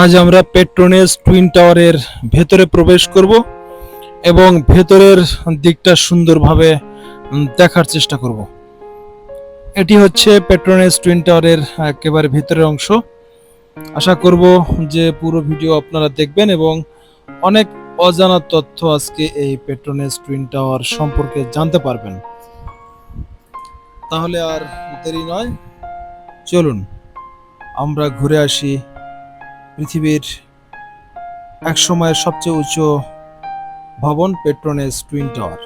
আজ আমরা পেট্রোনেস টুইন টাওয়ারের ভেতরে প্রবেশ করব এবং ভেতরের দিকটা সুন্দরভাবে দেখার চেষ্টা করব। এটি হচ্ছে পেট্রোনেস টুইন টাওয়ারের একেবারে ভেতরের অংশ। আশা করব যে পুরো ভিডিও আপনারা দেখবেন এবং অনেক অজানা তথ্য আজকে এই পেট্রোনেস টুইন টাওয়ার সম্পর্কে জানতে পারবেন। তাহলে আর দেরি নয়, চলুন আমরা ঘুরে আসি পৃথিবীর এক সময়ের সবচেয়ে উঁচু ভবন পেট্রোনেস টুইন টাওয়ার।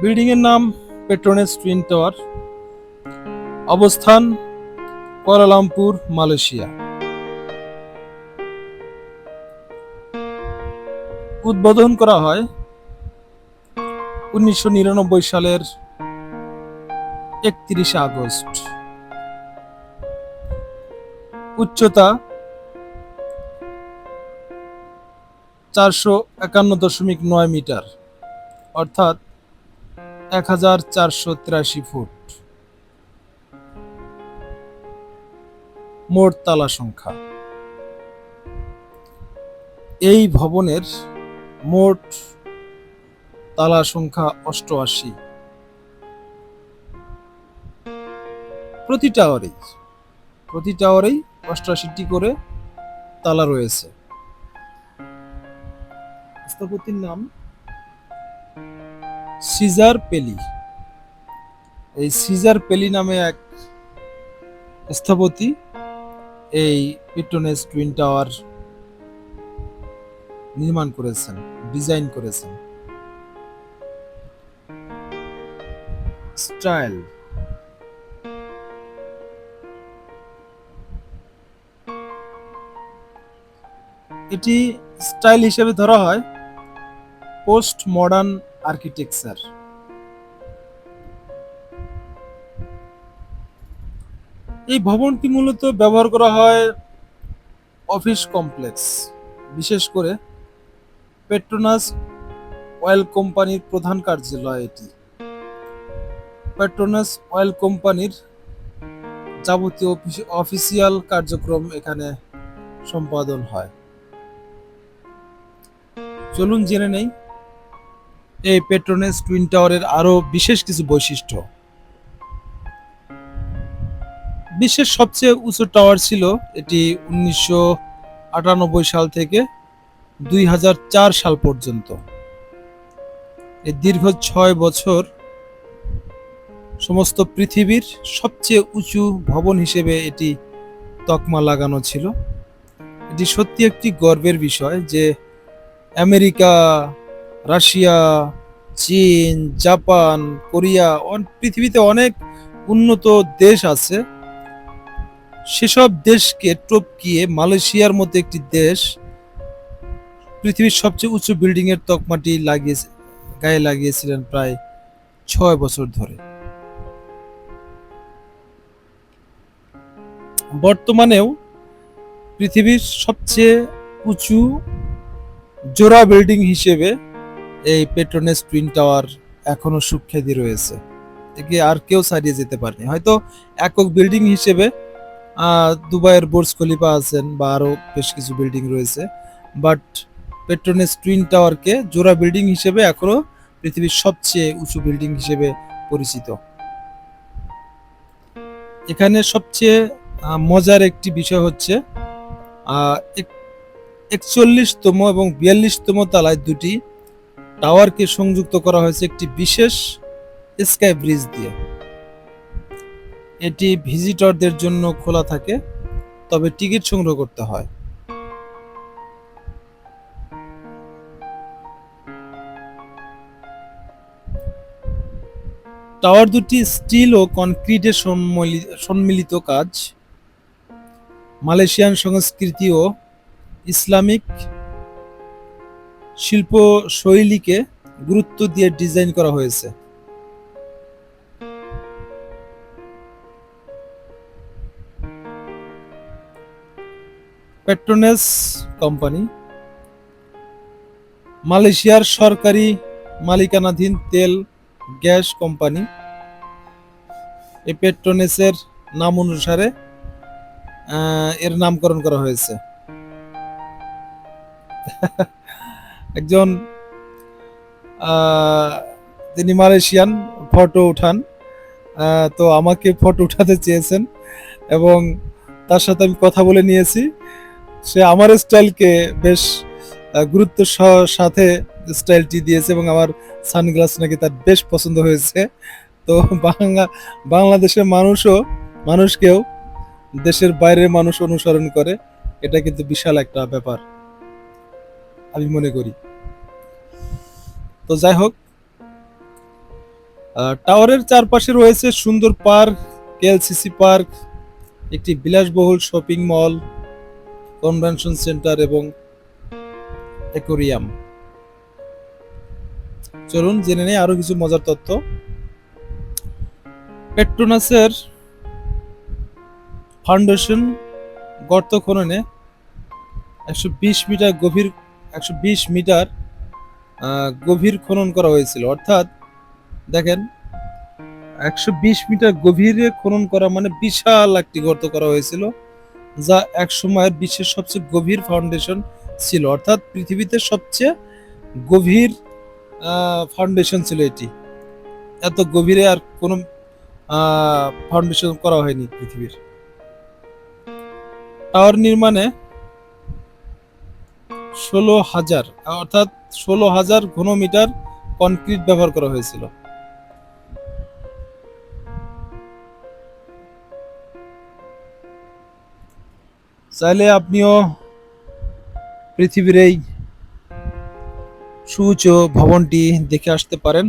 বিল্ডিং এর নাম পেট্রোনেস টুইন টাওয়ার। অবস্থান কুয়ালালামপুর, মালয়েশিয়া। উদ্বোধন করা হয় 1999 সালের 31 আগস্ট। উচ্চতা 451.9 মিটার, অর্থাৎ 1483 ফুট। মোট তালা সংখ্যা। এই ভবনের মোট তালা সংখ্যা 88। প্রতি টাওয়ারেই 88টি করে তালা রয়েছে। স্থপতির নাম সিজার পেলি। এই সিজার পেলি নামে এক স্থপতি এই পেট্রোনেস টুইন টাওয়ার নির্মাণ করেছেন, ডিজাইন করেছেন। স্টাইল। এটি স্টাইল হিসেবে ধরা হয় পোস্ট মডার্ন আর্কিটেকচার। এই ভবনটি মূলত ব্যবহার করা হয় অফিস কমপ্লেক্স, বিশেষ করে পেট্রোনাস অয়েল কোম্পানির প্রধান কার্যালয়। এটি পেট্রোনাস অয়েল কোম্পানির যাবতীয় অফিসিয়াল কার্যক্রম এখানে সম্পাদন হয়। চলুন জেনে নেই এই পেট্রোনেস টুইন টাওয়ারের আরো বিশেষ কিছু বৈশিষ্ট্য। বিশ্বের সবচেয়ে উঁচু টাওয়ার ছিল এটি 1998 সাল থেকে 2004 সাল পর্যন্ত। এই দীর্ঘ 6 বছর সমস্ত পৃথিবীর সবচেয়ে উঁচু ভবন হিসেবে এটি তকমা লাগানো ছিল। এটি সত্যি একটি গর্বের বিষয় যে আমেরিকা, রাশিয়া, চীন, জাপান, কোরিয়া, পৃথিবীতে অনেক উন্নত দেশ আছে, সেসব দেশকে টপকিয়ে মালয়েশিয়ার মতো একটি দেশ পৃথিবীর সবচেয়ে উঁচু বিল্ডিং এর তকমাটি গায়ে লাগিয়েছিলেন প্রায় 6 বছর ধরে। বর্তমানেও পৃথিবীর সবচেয়ে উঁচু জোড়া বিল্ডিং হিসেবে এই পেট্রোনেস টুইন টাওয়ার এখনো সুখ্যাতি রয়েছে। একে আর কেউ ছাড়িয়ে যেতে পারেনি। হয়তো একক বিল্ডিং হিসেবে দুবাইয়ের বুর্জ খলিফা আছেন বা আরো বেশ কিছু বিল্ডিং রয়েছে, বাট পেট্রোনেস টুইন টাওয়ারকে জোড়া বিল্ডিং হিসেবে এখনো পৃথিবীর সবচেয়ে উঁচু বিল্ডিং হিসেবে পরিচিত। এখানে সবচেয়ে মজার একটি বিষয় হচ্ছে 41তম এবং 42তম তলায় দুটি টাওয়ারকে সংযুক্ত করা হয়েছে একটি বিশেষ স্কাই ব্রিজ দিয়ে। এটি ভিজিটরদের জন্য খোলা থাকে, তবে টিকিট সংগ্রহ করতে হয়। টাওয়ার দুটি স্টিল ও কনক্রিটের সম্মিলিত কাজ। মালয়েশিয়ান সংস্কৃতি ও ইসলামিক শিল্পশৈলীকে গুরুত্ব দিয়ে ডিজাইন করা হয়েছে। পেট্রোনেস কোম্পানি মালয়েশিয়ার সরকারি মালিকানাধীন তেল গ্যাস কোম্পানি। এই পেট্রোনেসের নাম অনুসারে এর নামকরণ করা হয়েছে। একজন আহ, তিনি মালয়েশিয়ান, ফটো উঠান। তো আমাকে ফটো উঠাতে চেয়েছেন এবং তার সাথে আমি কথা বলে নিয়েছি। সে আমার স্টাইলকে বেশ গুরুত্ব সাথে স্টাইলটি দিয়েছে এবং আমার সানগ্লাস নাকি তার বেশ পছন্দ হয়েছে। তো বাংলাদেশের মানুষকেও দেশের বাইরের মানুষ অনুসরণ করে, এটা কিন্তু বিশাল একটা ব্যাপার আমি মনে করি। তো যাই হোক, টাওয়ারের চারপাশে রয়েছে সুন্দর পার্ক, কেএলসিসি পার্ক, একটি বিলাসবহুল শপিং মল, কনভেনশন সেন্টার এবং অ্যাকোরিয়াম। চলুন জেনে নেই আরো কিছু মজার তথ্য। পেট্রোনাসের ফাউন্ডেশন গর্ত খননে 120 মিটার গভীর খনন করা হয়েছিল। অর্থাৎ দেখেন, 120 মিটার গভীরে খনন করা মানে বিশাল একটি গর্ত করা হয়েছিল, যা এক সময়ের বিশ্বের সবচেয়ে গভীর ফাউন্ডেশন ছিল। অর্থাৎ পৃথিবীতে সবচেয়ে গভীর ফাউন্ডেশন ছিল এটি। এত গভীরে আর কোনো ফাউন্ডেশন করা হয়নি পৃথিবীর। টাওয়ার নির্মাণে 16,000 অর্থাৎ 16,000 ঘনমিটার কনক্রিট ব্যবহার করা হয়েছিল। চাইলে আপনিও পৃথিবীর এই সুউচ্চ ভবনটি দেখে আসতে পারেন।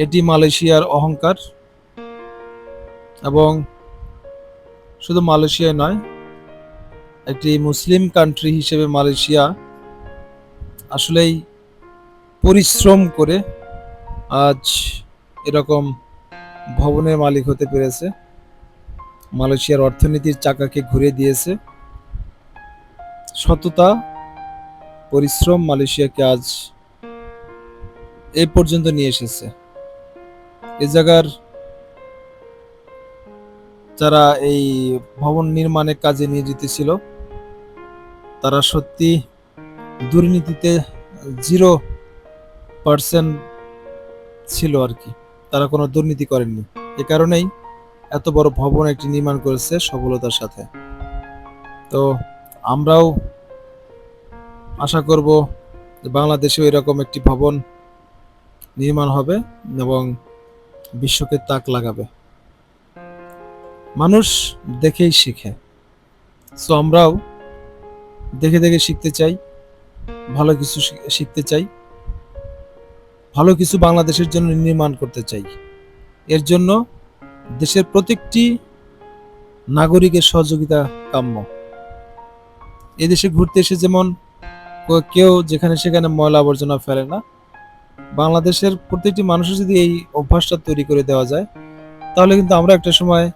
এটি মালয়েশিয়ার অহংকার, এবং শুধু মালয়েশিয়া নয়, একটি মুসলিম কান্ট্রি হিসেবে মালয়েশিয়া আসলেই পরিশ্রম করে আজ এরকম ভবনের মালিক হতে পেরেছে। মালয়েশিয়ার অর্থনীতির চাকাকে ঘুরে দিয়েছে সততা, পরিশ্রম মালয়েশিয়াকে আজ এই পর্যন্ত নিয়ে এসেছে। এ জায়গার যারা এই ভবন নির্মাণের কাজে নিয়োজিত ছিল, তারা সত্যি দুর্নীতিতে 0% ছিল আর কি। তারা কোনো দুর্নীতি করেননি, এ কারণেই এত বড় ভবন একটি নির্মাণ করেছে সফলতার সাথে। তো আমরাও আশা করব যে বাংলাদেশেও এরকম একটি ভবন নির্মাণ হবে এবং বিশ্বকে তাক লাগাবে। মানুষ দেখেই শিখে, সো আমরাও দেখে দেখে শিখতে চাই, ভালো কিছু শিখতে চাই, ভালো কিছু বাংলাদেশের জন্য নির্মাণ করতে চাই। এর জন্য দেশের প্রত্যেকটি নাগরিকের সহযোগিতা কাম্য। এদেশে ঘুরতে এসে যেমন কেউ যেখানে সেখানে ময়লা আবর্জনা ফেলে না, বাংলাদেশের প্রত্যেকটি মানুষের যদি এই অভ্যাসটা তৈরি করে দেওয়া যায়, তাহলে কিন্তু আমরা একটা সময়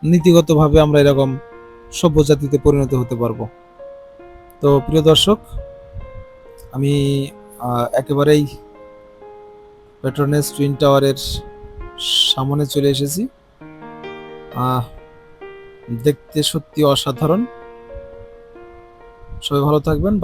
নীতিগতভাবে আমরা এরকম সভ্য জাতিতে পরিণত হতে পারবো। তো প্রিয় দর্শক, আমি একেবারেই পেট্রোনেস টুইন টাওয়ারের সামনে চলে এসেছি। দেখতে সত্যি অসাধারণ। সবাই ভালো থাকবেন।